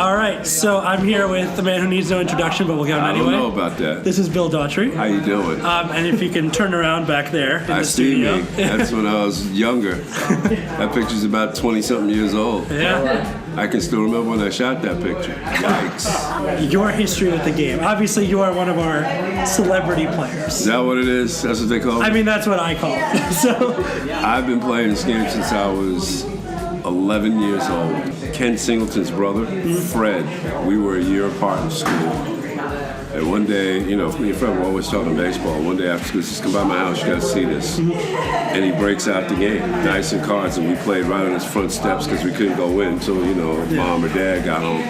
All right, so I'm here with the man who needs no introduction, but we'll get him anyway. I don't know about that. This is Bill Daughtry. How you doing? And if you can turn around back there in I the see studio. me. That's when I was younger. That picture's about 20-something years old. Yeah. I can still remember when I shot that picture. Yikes. Your history with the game. Obviously, you are one of our celebrity players. Is that what it is? That's what they call it? I mean, that's what I call it. So I've been playing this game since I was 11 years old. Ken Singleton's brother, Fred, we were a year apart in school. And one day, me and Fred were always talking baseball. One day after school, he says, come by my house, you gotta see this. And he breaks out the game, dice and cards, and we played right on his front steps because we couldn't go in until, mom or dad got home.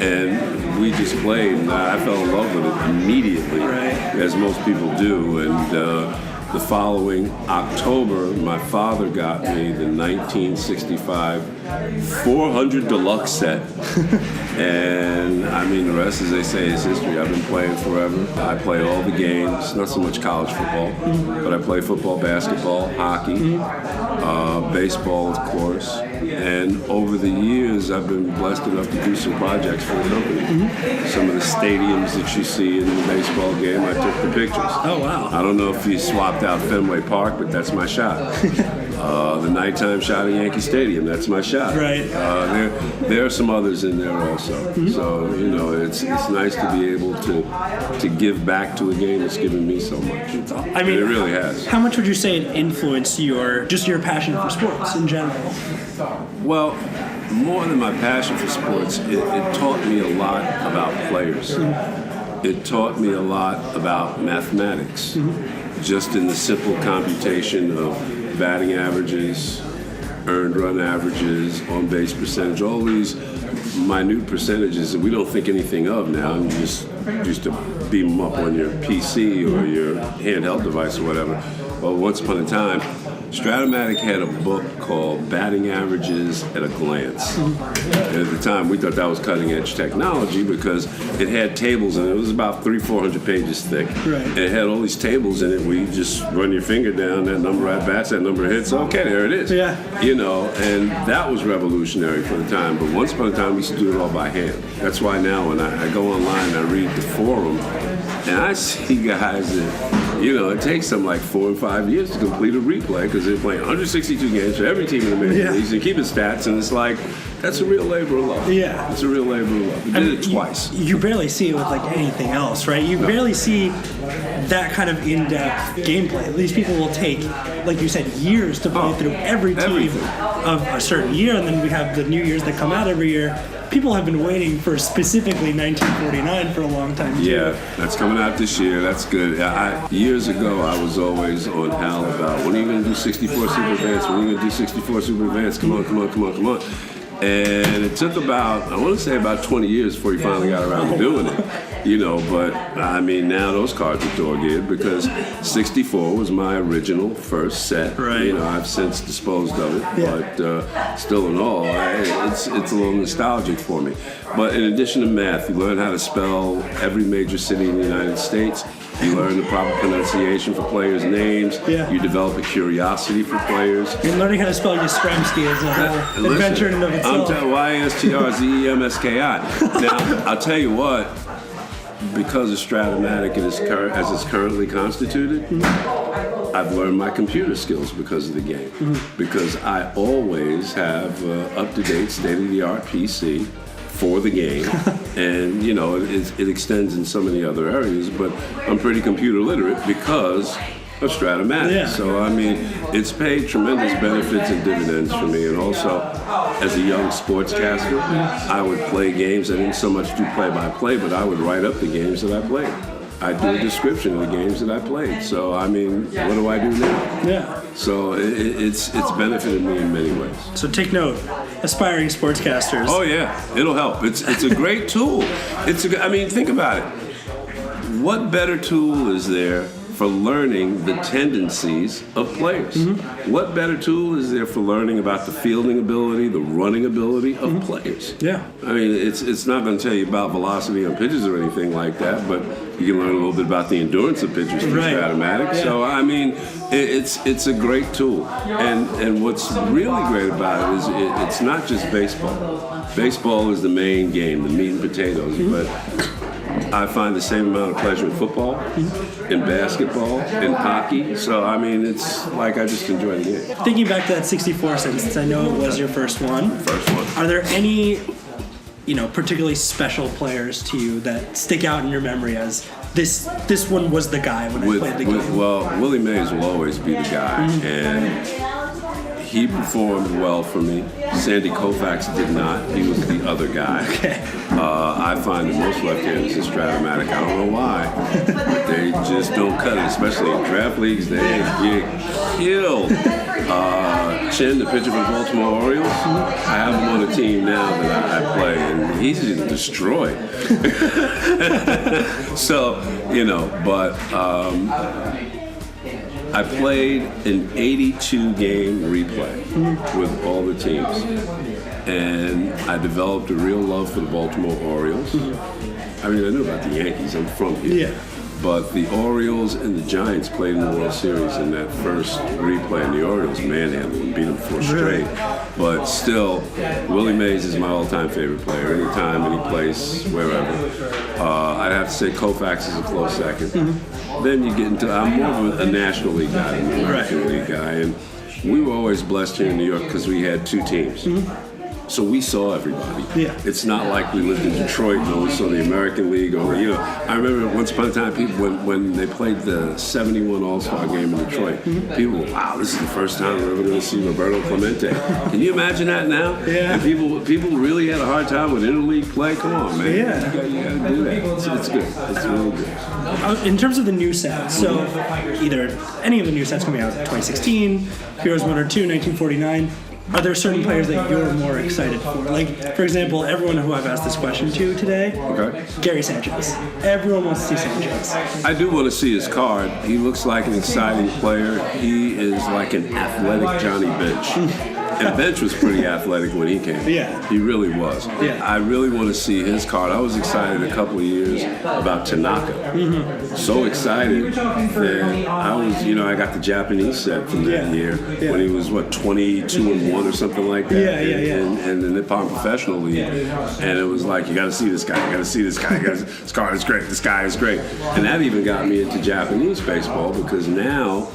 And we just played, and I fell in love with it immediately, as most people do. And the following October, my father got me the 1965 400 Deluxe set. And I mean, the rest, as they say, is history. I've been playing forever. I play all the games, not so much college football, but I play football, basketball, hockey, baseball, of course. And over the years, I've been blessed enough to do some projects for the company. Some of the stadiums that you see in the baseball game, I took the pictures. Oh, wow. I don't know if you swapped out Fenway Park, but that's my shot. The nighttime shot at Yankee Stadium, that's my shot. Right. There are some others in there also. So, it's nice to be able to give back to a game that's given me so much. I mean, it really has. How much would you say it influenced your passion for sports in general? Well, more than my passion for sports, it taught me a lot about players. It taught me a lot about mathematics, just in the simple computation of batting averages, earned run averages, on-base percentage, all these minute percentages that we don't think anything of now. You just used to beam them up on your PC or your handheld device or whatever. Well, once upon a time, Strat-O-Matic had a book called Batting Averages at a Glance. And at the time, we thought that was cutting-edge technology because it had tables in it. It was about 300-400 pages thick. Right. And it had all these tables in it where you just run your finger down, that number at bats, that number hits. Okay, there it is. Yeah. And that was revolutionary for the time. But once upon a time, we used to do it all by hand. That's why now when I go online and I read the forum, and I see guys that, it takes them like 4 and 5 years to complete a replay because they're playing 162 games for every team in the major leagues and keeping stats, and it's like, that's a real labor of love. Yeah. It's a real labor of love. We did it twice. You barely see it with anything else, right? You barely see that kind of in-depth gameplay. These people will take, like you said, years to play through every team of a certain year, and then we have the new years that come out every year. People have been waiting for specifically 1949 for a long time, too. Yeah, that's coming out this year. That's good. Years ago, I was always on Hal about, when are you going to do 64 Super Advance? When are you going to do 64 Super Advance? Come on. And it took about 20 years before he finally got around to doing it. But I mean, now those cards are dog-eared because 64 was my original first set. Right. I've since disposed of it, but still in all, it's a little nostalgic for me. But in addition to math, you learn how to spell every major city in the United States. You learn the proper pronunciation for players' names. Yeah. You develop a curiosity for players. And learning how to spell Yastrzemski is a whole adventure in and of itself. I'm telling you, Ystremski. Now, I'll tell you what, because of Strat-O-Matic as it's currently constituted, I've learned my computer skills because of the game. Because I always have up-to-date, state-of-the-art PC for the game, and it extends in so many other areas, but I'm pretty computer literate because of Strat-O-Matic. Yeah. So I mean, it's paid tremendous benefits and dividends for me. And also, as a young sportscaster, I would play games. I didn't so much do play-by-play, but I would write up the games that I played. I'd do a description of the games that I played. So I mean, what do I do now? Yeah. So it's benefited me in many ways. So take note, aspiring sportscasters. Oh yeah, it'll help. It's a great tool. Think about it. What better tool is there for learning the tendencies of players? What better tool is there for learning about the fielding ability, the running ability of players? Yeah. I mean, it's not going to tell you about velocity on pitches or anything like that, but You can learn a little bit about the endurance of pitchers through Strat-O-Matic. Yeah. So, I mean, it's a great tool. And what's really great about it is it's not just baseball. Baseball is the main game, the meat and potatoes, but I find the same amount of pleasure in football, in basketball, in hockey. So, I mean, it's like I just enjoy the game. Thinking back to that 64 since I know it was your first one. First one. Are there any, particularly special players to you that stick out in your memory as this one was the guy when I played the game? Well, Willie Mays will always be the guy. And he performed well for me. Sandy Koufax did not. He was the other guy. Okay. I find that most left-handers in Strat-O-Matic, I don't know why, they just don't cut it, especially in draft leagues. They get killed. Chin, the pitcher for the Baltimore Orioles, I have him on a team now that I play, and he's just destroyed. So, but I played an 82-game replay with all the teams, and I developed a real love for the Baltimore Orioles. I mean, I knew about the Yankees. I'm from here. Yeah. But the Orioles and the Giants played in the World Series in that first replay, and the Orioles manhandled and beat them 4 straight. But still, Willie Mays is my all-time favorite player. Anytime, any place, wherever. I'd have to say Koufax is a close second. Then you get into, I'm more of a National League guy than an American League guy. And we were always blessed here in New York because we had 2 teams. So we saw everybody. Yeah. It's not like we lived in Detroit and we saw the American League. Or, I remember once upon a time, people, when they played the 71 All-Star game in Detroit, people were, wow, this is the first time we're ever going to see Roberto Clemente. Can you imagine that now? Yeah. And people really had a hard time with interleague play. Come on, man. Yeah. You got to do that. It's good. It's really good. In terms of the new sets, so either any of the new sets coming out 2016, Heroes 1 or 2, 1949, are there certain players that you're more excited for? Like, for example, everyone who I've asked this question to today, Gary Sanchez. Everyone wants to see Sanchez. I do want to see his card. He looks like an exciting player. He is like an athletic Johnny Bench. And Bench was pretty athletic when he came. Yeah. He really was. Yeah. I really want to see his card. I was excited a couple of years about Tanaka. So excited that I was, I got the Japanese set from that year when he was, 22-1 or something like that. In the Nippon Professional League. And it was like, you got to see this guy. You got to see this guy. This card is great. This guy is great. And that even got me into Japanese baseball because now,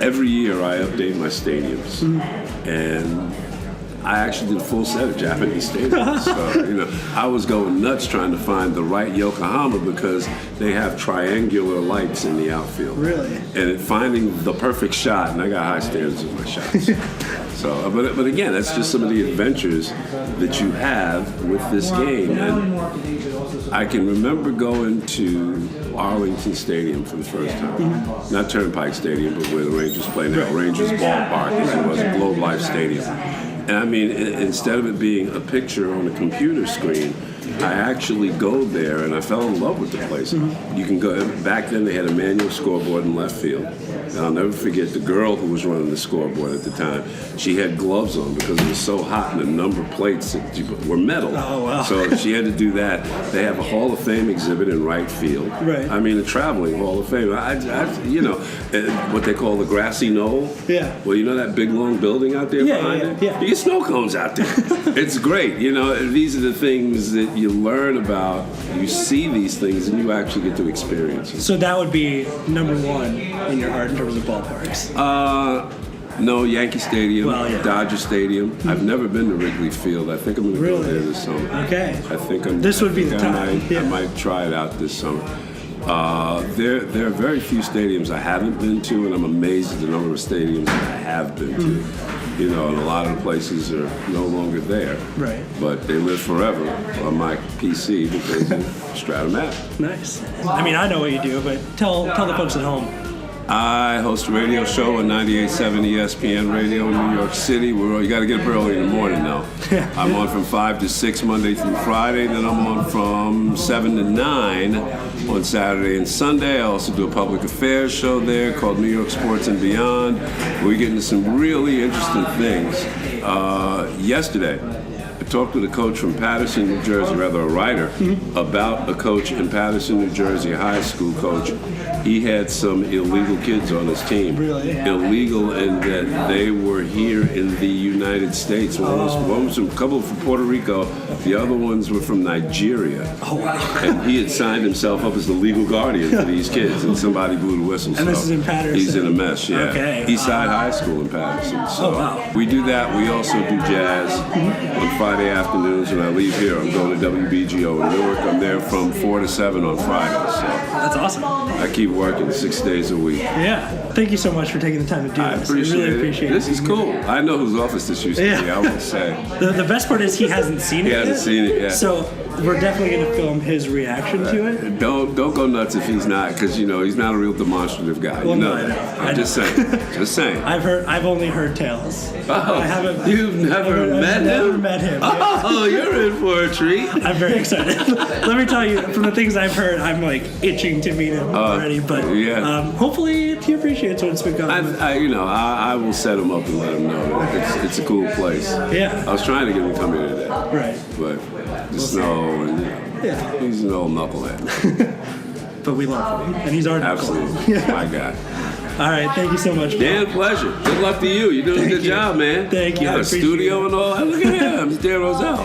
every year I update my stadiums, and I actually did a full set of Japanese stadiums. So, I was going nuts trying to find the right Yokohama because they have triangular lights in the outfield. Really? And finding the perfect shot, and I got high standards with my shots. So, but again, that's just some of the adventures that you have with this game. And I can remember going to Arlington Stadium for the first time. Not Turnpike Stadium, but where the Rangers play now. Rangers Ballpark, as it was, Globe Life Stadium. And I mean, instead of it being a picture on a computer screen, I actually go there and I fell in love with the place. You can go, back then they had a manual scoreboard in left field. And I'll never forget the girl who was running the scoreboard at the time. She had gloves on because it was so hot and the number plates were metal. Oh, wow. So she had to do that. They have a Hall of Fame exhibit in right field. Right. I mean, a traveling Hall of Fame. What they call the grassy knoll. Yeah. Well, you know that big long building out there behind it? Yeah. You get snow cones out there. It's great. These are the things that you learn about. You see these things and you actually get to experience them. So that would be number 1 in your heart in terms of ballparks? No, Yankee Stadium, Dodger Stadium. I've never been to Wrigley Field. I think I'm going to go there this summer. Okay. I think this would be the time. I might try it out this summer. There are very few stadiums I haven't been to, and I'm amazed at the number of stadiums that I have been to. And a lot of the places are no longer there. Right. But they live forever on my PC because of Strat-O-Matic. Nice. I mean, I know what you do, but tell the folks at home. I host a radio show on 98.7 ESPN Radio in New York City. You got to get up early in the morning, though. I'm on from 5 to 6 Monday through Friday. Then I'm on from 7 to 9 on Saturday and Sunday. I also do a public affairs show there called New York Sports and Beyond. We get into some really interesting things. Yesterday, talked with a coach from Paterson, New Jersey, rather a writer, about a coach in Paterson, New Jersey, a high school coach. He had some illegal kids on his team. Really? Illegal, and that they were here in the United States. One was from, a couple from Puerto Rico. The other ones were from Nigeria. Oh, wow. And he had signed himself up as the legal guardian for these kids, and somebody blew the whistle. And this is in Paterson? He's in a mess, yeah. Okay. Eastside High School in Paterson. So wow. we do that. We also do jazz on Friday afternoons. When I leave here, I'm going to WBGO in Newark. I'm there from 4 to 7 on Fridays. So That's awesome. I keep working 6 days a week. Yeah. Thank you so much for taking the time to do this. I really appreciate it. This is cool. I know whose office this used to be, I would say. The best part is he hasn't seen it yet. He hasn't seen it yet. So we're definitely going to film his reaction to it. Don't go nuts if he's not, because he's not a real demonstrative guy. Well, you know no, that. I know. I'm just saying. Just saying. I've only heard tales. Oh, I haven't. You've never met him? Never met him. Oh, you're in for a treat. I'm very excited. Let me tell you, from the things I've heard, I'm like itching to meet him already. But hopefully he appreciates what's been going on. I will set him up and let him know that it's a cool place. Yeah. I was trying to get him to come here today. Right. But the snow and he's an old knucklehead. But we love him, and he's our Absolutely. My guy. All right, thank you so much. Dan, pleasure. Good luck to you. You're doing a good job, man. Thank you. You got a studio and all that. Look at him. He's Dan Roselle.